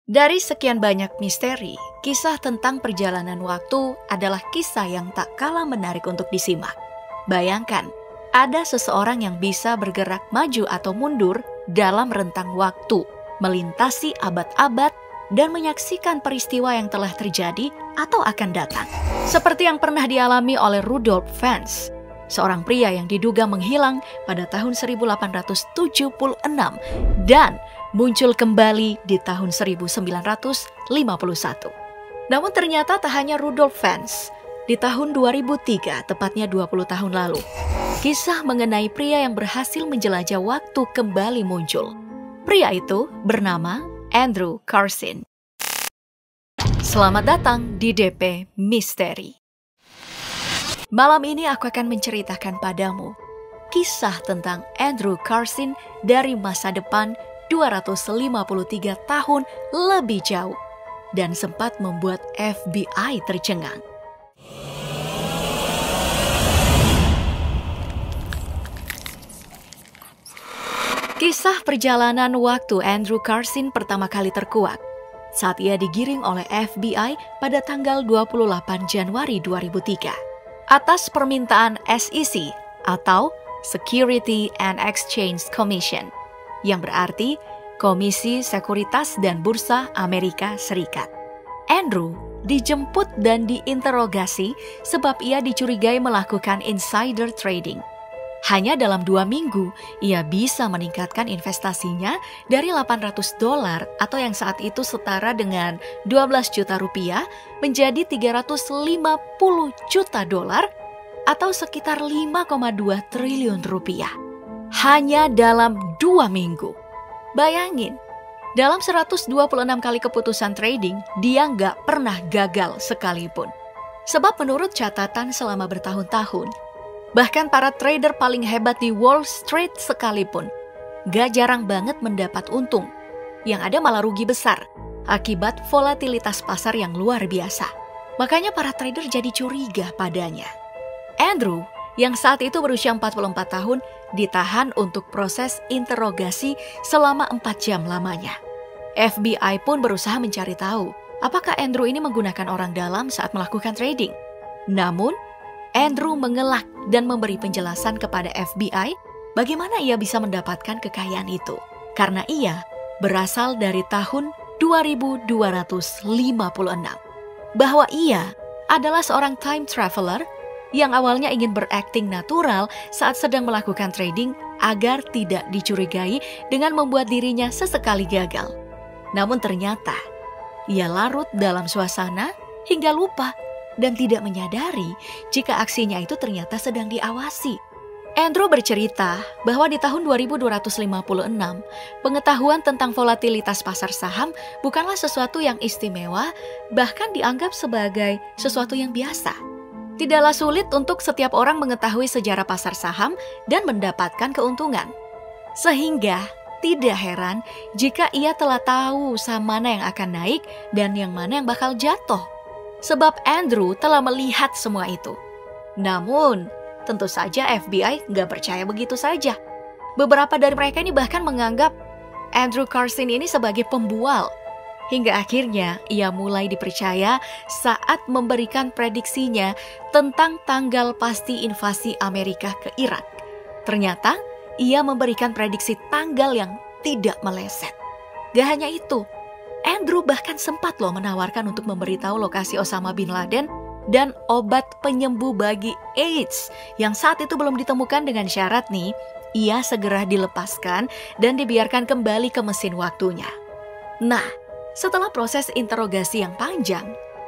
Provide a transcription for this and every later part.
Dari sekian banyak misteri, kisah tentang perjalanan waktu adalah kisah yang tak kalah menarik untuk disimak. Bayangkan, ada seseorang yang bisa bergerak maju atau mundur dalam rentang waktu, melintasi abad-abad, dan menyaksikan peristiwa yang telah terjadi atau akan datang. Seperti yang pernah dialami oleh Rudolf Fans, seorang pria yang diduga menghilang pada tahun 1876 dan muncul kembali di tahun 1951. Namun ternyata tak hanya Rudolf Fans. Di tahun 2003, tepatnya 20 tahun lalu, kisah mengenai pria yang berhasil menjelajah waktu kembali muncul. Pria itu bernama Andrew Carson. Selamat datang di DP Misteri. Malam ini aku akan menceritakan padamu kisah tentang Andrew Carson dari masa depan 253 tahun lebih jauh dan sempat membuat FBI tercengang. Kisah perjalanan waktu Andrew Carson pertama kali terkuak saat ia digiring oleh FBI pada tanggal 28 Januari 2003 atas permintaan SEC atau Security and Exchange Commission, yang berarti Komisi Sekuritas dan Bursa Amerika Serikat. Andrew dijemput dan diinterogasi sebab ia dicurigai melakukan insider trading. Hanya dalam 2 minggu, ia bisa meningkatkan investasinya dari $800 atau yang saat itu setara dengan 12 juta rupiah menjadi $350 juta atau sekitar 5,2 triliun rupiah. Hanya dalam 2 minggu. Bayangin, dalam 126 kali keputusan trading, dia nggak pernah gagal sekalipun. Sebab menurut catatan selama bertahun-tahun, bahkan para trader paling hebat di Wall Street sekalipun gak jarang banget mendapat untung. Yang ada malah rugi besar akibat volatilitas pasar yang luar biasa. Makanya para trader jadi curiga padanya. Andrew yang saat itu berusia 44 tahun ditahan untuk proses interogasi selama 4 jam lamanya. FBI pun berusaha mencari tahu apakah Andrew ini menggunakan orang dalam saat melakukan trading. Namun Andrew mengelak dan memberi penjelasan kepada FBI bagaimana ia bisa mendapatkan kekayaan itu. Karena ia berasal dari tahun 2256. Bahwa ia adalah seorang time traveler yang awalnya ingin berakting natural saat sedang melakukan trading agar tidak dicurigai dengan membuat dirinya sesekali gagal. Namun ternyata ia larut dalam suasana hingga lupa dan tidak menyadari jika aksinya itu ternyata sedang diawasi. Andrew bercerita bahwa di tahun 2256, pengetahuan tentang volatilitas pasar saham bukanlah sesuatu yang istimewa, bahkan dianggap sebagai sesuatu yang biasa. Tidaklah sulit untuk setiap orang mengetahui sejarah pasar saham dan mendapatkan keuntungan. Sehingga tidak heran jika ia telah tahu saham mana yang akan naik dan yang mana yang bakal jatuh. Sebab Andrew telah melihat semua itu. Namun, tentu saja FBI nggak percaya begitu saja. Beberapa dari mereka ini bahkan menganggap Andrew Carson ini sebagai pembual. Hingga akhirnya ia mulai dipercaya saat memberikan prediksinya tentang tanggal pasti invasi Amerika ke Irak. Ternyata, ia memberikan prediksi tanggal yang tidak meleset. Gak hanya itu, Andrew bahkan sempat menawarkan untuk memberitahu lokasi Osama bin Laden dan obat penyembuh bagi AIDS yang saat itu belum ditemukan dengan syarat ia segera dilepaskan dan dibiarkan kembali ke mesin waktunya. Nah, setelah proses interogasi yang panjang,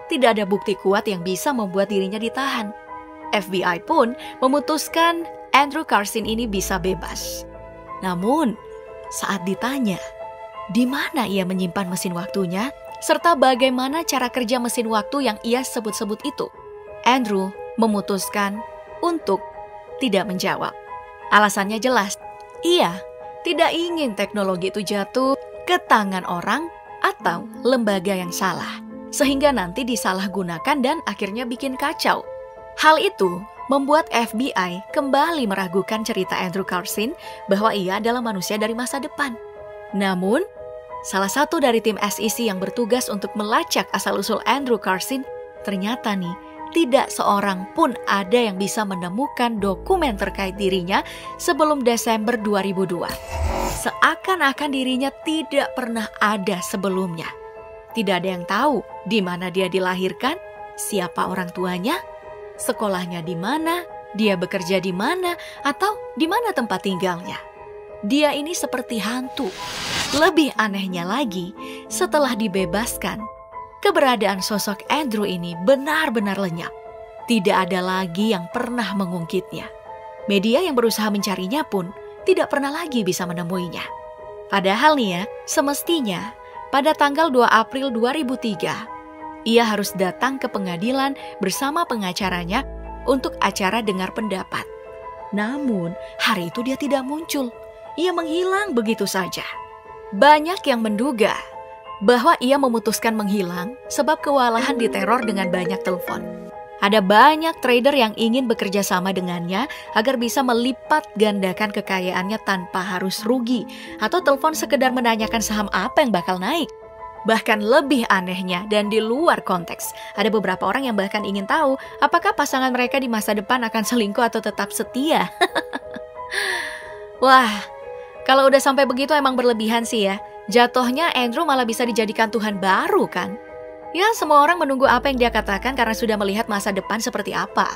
tidak ada bukti kuat yang bisa membuat dirinya ditahan. FBI pun memutuskan Andrew Carson ini bisa bebas. Namun, saat ditanya di mana ia menyimpan mesin waktunya, serta bagaimana cara kerja mesin waktu yang ia sebut-sebut itu, Andrew memutuskan untuk tidak menjawab. Alasannya jelas, ia tidak ingin teknologi itu jatuh ke tangan orang atau lembaga yang salah, sehingga nanti disalahgunakan dan akhirnya bikin kacau. Hal itu membuat FBI kembali meragukan cerita Andrew Carson bahwa ia adalah manusia dari masa depan. Namun, Salah satu dari tim SEC yang bertugas untuk melacak asal-usul Andrew Carson, ternyata nih, tidak seorang pun ada yang bisa menemukan dokumen terkait dirinya sebelum Desember 2002. Seakan-akan dirinya tidak pernah ada sebelumnya. Tidak ada yang tahu di mana dia dilahirkan, siapa orang tuanya, sekolahnya di mana, dia bekerja di mana, atau di mana tempat tinggalnya. Dia ini seperti hantu. Lebih anehnya lagi, setelah dibebaskan, keberadaan sosok Andrew ini benar-benar lenyap. Tidak ada lagi yang pernah mengungkitnya. Media yang berusaha mencarinya pun tidak pernah lagi bisa menemuinya. Padahal nih ya, semestinya pada tanggal 2 April 2003, ia harus datang ke pengadilan bersama pengacaranya untuk acara dengar pendapat. Namun, hari itu dia tidak muncul. Ia menghilang begitu saja. Banyak yang menduga bahwa ia memutuskan menghilang sebab kewalahan diteror dengan banyak telepon. Ada banyak trader yang ingin bekerja sama dengannya agar bisa melipat gandakan kekayaannya tanpa harus rugi, atau telepon sekedar menanyakan saham apa yang bakal naik. Bahkan lebih anehnya dan di luar konteks, ada beberapa orang yang bahkan ingin tahu apakah pasangan mereka di masa depan akan selingkuh atau tetap setia. Wah, kalau udah sampai begitu emang berlebihan sih ya. Jatuhnya Andrew malah bisa dijadikan Tuhan baru kan? Ya, semua orang menunggu apa yang dia katakan karena sudah melihat masa depan seperti apa.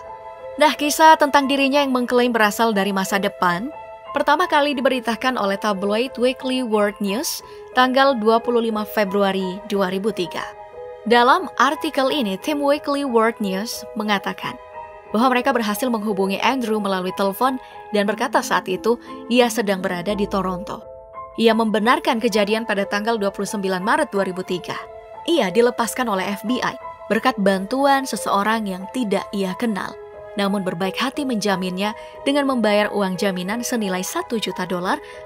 Nah, kisah tentang dirinya yang mengklaim berasal dari masa depan pertama kali diberitakan oleh tabloid Weekly World News tanggal 25 Februari 2003. Dalam artikel ini, tim Weekly World News mengatakan bahwa mereka berhasil menghubungi Andrew melalui telepon dan berkata saat itu ia sedang berada di Toronto. Ia membenarkan kejadian pada tanggal 29 Maret 2003. Ia dilepaskan oleh FBI berkat bantuan seseorang yang tidak ia kenal, namun berbaik hati menjaminnya dengan membayar uang jaminan senilai $1 juta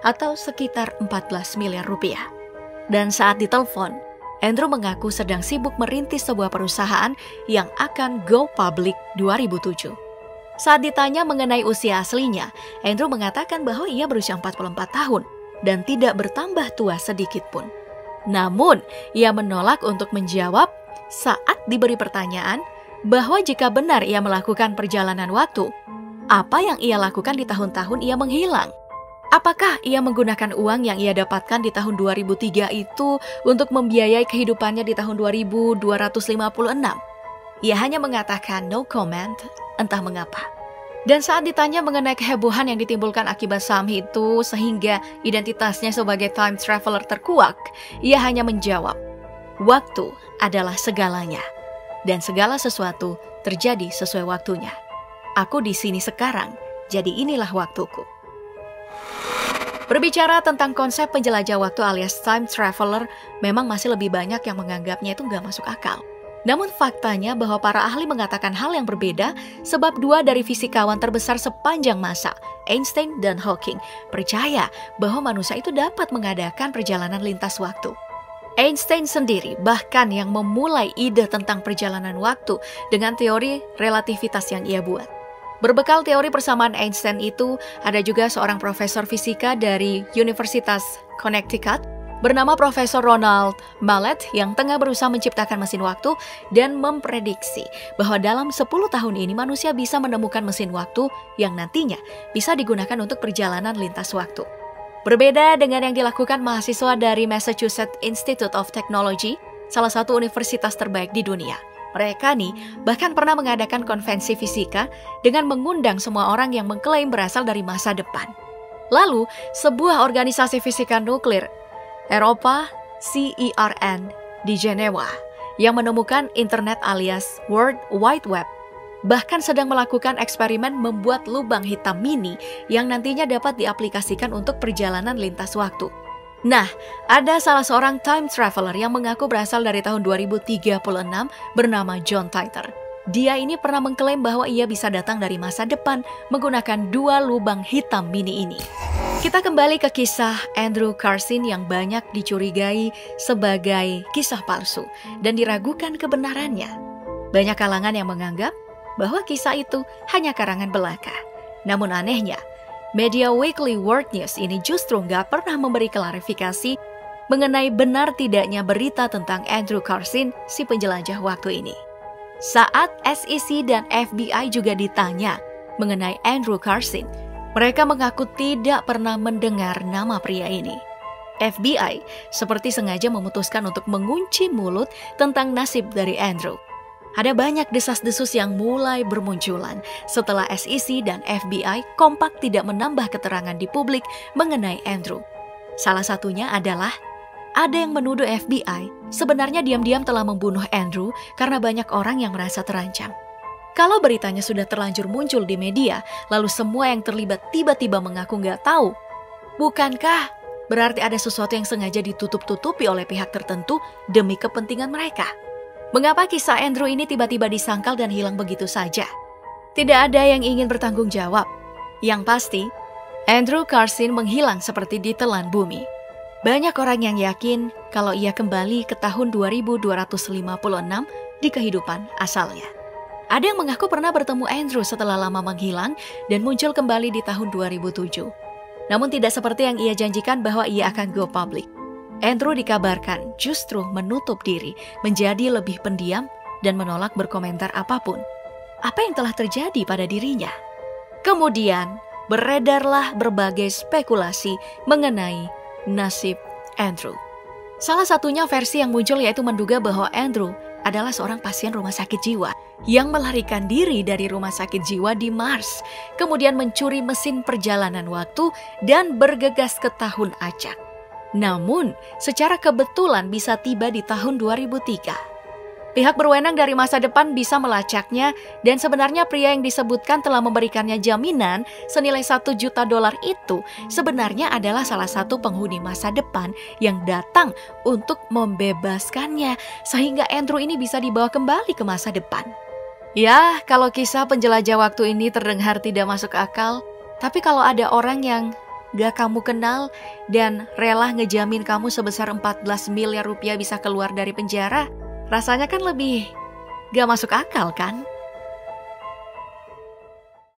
atau sekitar 14 miliar rupiah. Dan saat ditelepon, Andrew mengaku sedang sibuk merintis sebuah perusahaan yang akan go public 2007. Saat ditanya mengenai usia aslinya, Andrew mengatakan bahwa ia berusia 44 tahun dan tidak bertambah tua sedikit pun. Namun, ia menolak untuk menjawab saat diberi pertanyaan bahwa jika benar ia melakukan perjalanan waktu, apa yang ia lakukan di tahun-tahun ia menghilang? Apakah ia menggunakan uang yang ia dapatkan di tahun 2003 itu untuk membiayai kehidupannya di tahun 2256? Ia hanya mengatakan no comment, entah mengapa. Dan saat ditanya mengenai kehebohan yang ditimbulkan akibat saham itu sehingga identitasnya sebagai time traveler terkuak, ia hanya menjawab, waktu adalah segalanya. Dan segala sesuatu terjadi sesuai waktunya. Aku di sini sekarang, jadi inilah waktuku. Berbicara tentang konsep penjelajah waktu alias time traveler, memang masih lebih banyak yang menganggapnya itu nggak masuk akal. Namun faktanya bahwa para ahli mengatakan hal yang berbeda sebab dua dari fisikawan terbesar sepanjang masa, Einstein dan Hawking, percaya bahwa manusia itu dapat mengadakan perjalanan lintas waktu. Einstein sendiri bahkan yang memulai ide tentang perjalanan waktu dengan teori relativitas yang ia buat. Berbekal teori persamaan Einstein itu, ada juga seorang profesor fisika dari Universitas Connecticut bernama Profesor Ronald Mallet yang tengah berusaha menciptakan mesin waktu dan memprediksi bahwa dalam 10 tahun ini manusia bisa menemukan mesin waktu yang nantinya bisa digunakan untuk perjalanan lintas waktu. Berbeda dengan yang dilakukan mahasiswa dari Massachusetts Institute of Technology, salah satu universitas terbaik di dunia. Mereka nih bahkan pernah mengadakan konvensi fisika dengan mengundang semua orang yang mengklaim berasal dari masa depan. Lalu, sebuah organisasi fisika nuklir Eropa, CERN, di Jenewa, yang menemukan internet alias World Wide Web, bahkan sedang melakukan eksperimen membuat lubang hitam mini yang nantinya dapat diaplikasikan untuk perjalanan lintas waktu. Nah, ada salah seorang time traveler yang mengaku berasal dari tahun 2036 bernama John Titor. Dia ini pernah mengklaim bahwa ia bisa datang dari masa depan menggunakan 2 lubang hitam mini ini. Kita kembali ke kisah Andrew Carson yang banyak dicurigai sebagai kisah palsu dan diragukan kebenarannya. Banyak kalangan yang menganggap bahwa kisah itu hanya karangan belaka. Namun anehnya, media Weekly World News ini justru nggak pernah memberi klarifikasi mengenai benar tidaknya berita tentang Andrew Carson, si penjelajah waktu ini. Saat SEC dan FBI juga ditanya mengenai Andrew Carson, mereka mengaku tidak pernah mendengar nama pria ini. FBI seperti sengaja memutuskan untuk mengunci mulut tentang nasib dari Andrew. Ada banyak desas-desus yang mulai bermunculan setelah SEC dan FBI kompak tidak menambah keterangan di publik mengenai Andrew. Salah satunya adalah ada yang menuduh FBI sebenarnya diam-diam telah membunuh Andrew karena banyak orang yang merasa terancam. Kalau beritanya sudah terlanjur muncul di media, lalu semua yang terlibat tiba-tiba mengaku nggak tahu, bukankah berarti ada sesuatu yang sengaja ditutup-tutupi oleh pihak tertentu demi kepentingan mereka? Mengapa kisah Andrew ini tiba-tiba disangkal dan hilang begitu saja? Tidak ada yang ingin bertanggung jawab. Yang pasti, Andrew Carson menghilang seperti ditelan bumi. Banyak orang yang yakin kalau ia kembali ke tahun 2256 di kehidupan asalnya. Ada yang mengaku pernah bertemu Andrew setelah lama menghilang dan muncul kembali di tahun 2007. Namun tidak seperti yang ia janjikan bahwa ia akan go public. Andrew dikabarkan justru menutup diri, menjadi lebih pendiam dan menolak berkomentar apapun. Apa yang telah terjadi pada dirinya? Kemudian beredarlah berbagai spekulasi mengenai nasib Andrew. Salah satunya versi yang muncul yaitu menduga bahwa Andrew adalah seorang pasien rumah sakit jiwa yang melarikan diri dari rumah sakit jiwa di Mars, kemudian mencuri mesin perjalanan waktu dan bergegas ke tahun acak. Namun, secara kebetulan bisa tiba di tahun 2003. Pihak berwenang dari masa depan bisa melacaknya dan sebenarnya pria yang disebutkan telah memberikannya jaminan senilai $1 juta itu sebenarnya adalah salah satu penghuni masa depan yang datang untuk membebaskannya sehingga Andrew ini bisa dibawa kembali ke masa depan. Ya, kalau kisah penjelajah waktu ini terdengar tidak masuk akal, tapi kalau ada orang yang gak kamu kenal dan rela ngejamin kamu sebesar 14 miliar rupiah bisa keluar dari penjara, rasanya kan lebih gak masuk akal kan?